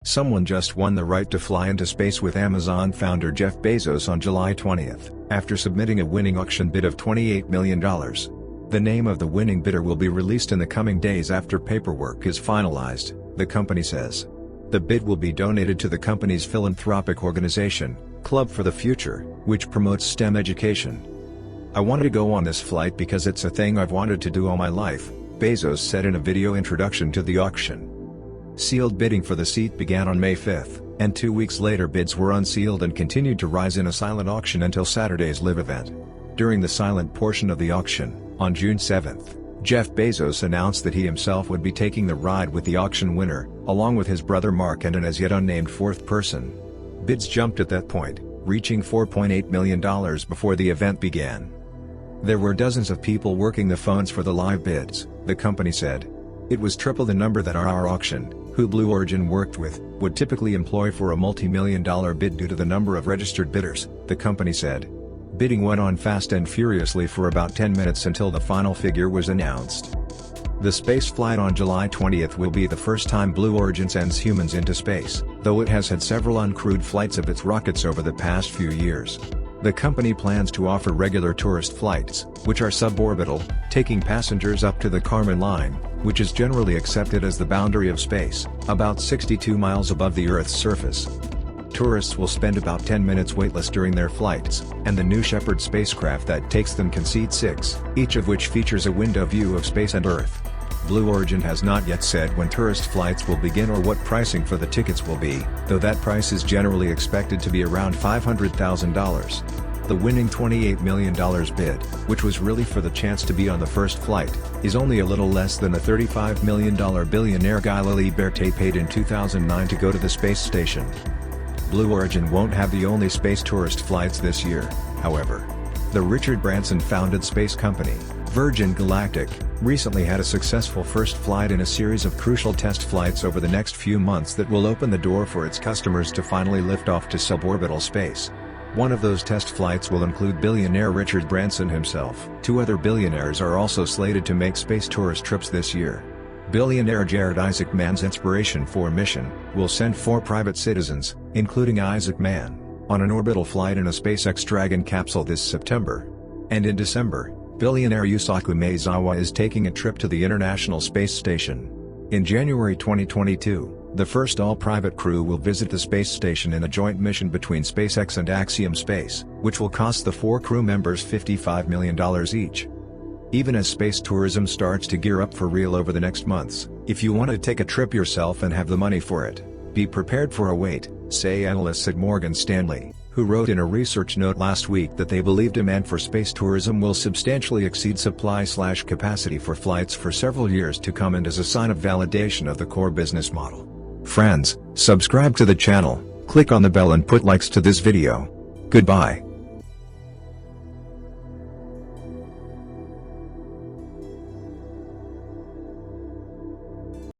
Someone just won the right to fly into space with Amazon founder Jeff Bezos on July 20th, after submitting a winning auction bid of $28 million. The name of the winning bidder will be released in the coming days after paperwork is finalized, the company says. The bid will be donated to the company's philanthropic organization, Club for the Future, which promotes STEM education. "I wanted to go on this flight because it's a thing I've wanted to do all my life," Bezos said in a video introduction to the auction. Sealed bidding for the seat began on May 5, and 2 weeks later bids were unsealed and continued to rise in a silent auction until Saturday's live event. During the silent portion of the auction, on June 7, Jeff Bezos announced that he himself would be taking the ride with the auction winner, along with his brother Mark and an as yet unnamed fourth person. Bids jumped at that point, reaching $4.8 million before the event began. There were dozens of people working the phones for the live bids, the company said. It was triple the number that our auction, who Blue Origin worked with, would typically employ for a multi-million-dollar bid due to the number of registered bidders, the company said. Bidding went on fast and furiously for about 10 minutes until the final figure was announced. The space flight on July 20th will be the first time Blue Origin sends humans into space, though it has had several uncrewed flights of its rockets over the past few years. The company plans to offer regular tourist flights, which are suborbital, taking passengers up to the Kármán line, which is generally accepted as the boundary of space, about 62 miles above the Earth's surface. Tourists will spend about 10 minutes weightless during their flights, and the New Shepard spacecraft that takes them can seat 6, each of which features a window view of space and Earth. Blue Origin has not yet said when tourist flights will begin or what pricing for the tickets will be, though that price is generally expected to be around $500,000. The winning $28 million bid, which was really for the chance to be on the first flight, is only a little less than the $35 million billionaire Guy Liliberte paid in 2009 to go to the space station. Blue Origin won't have the only space tourist flights this year, however. The Richard Branson-founded space company, Virgin Galactic, recently had a successful first flight in a series of crucial test flights over the next few months that will open the door for its customers to finally lift off to suborbital space. One of those test flights will include billionaire Richard Branson himself. 2 other billionaires are also slated to make space tourist trips this year. Billionaire Jared Isaacman's Inspiration 4 mission will send 4 private citizens, including Isaacman, on an orbital flight in a SpaceX Dragon capsule this September. And in December, billionaire Yusaku Maezawa is taking a trip to the International Space Station. In January 2022, the first all-private crew will visit the space station in a joint mission between SpaceX and Axiom Space, which will cost the 4 crew members $55 million each. Even as space tourism starts to gear up for real over the next months, if you want to take a trip yourself and have the money for it, be prepared for a wait, say analysts at Morgan Stanley, who wrote in a research note last week that they believe demand for space tourism will substantially exceed supply/capacity for flights for several years to come, and as a sign of validation of the core business model. Friends, subscribe to the channel, click on the bell and put likes to this video. Goodbye.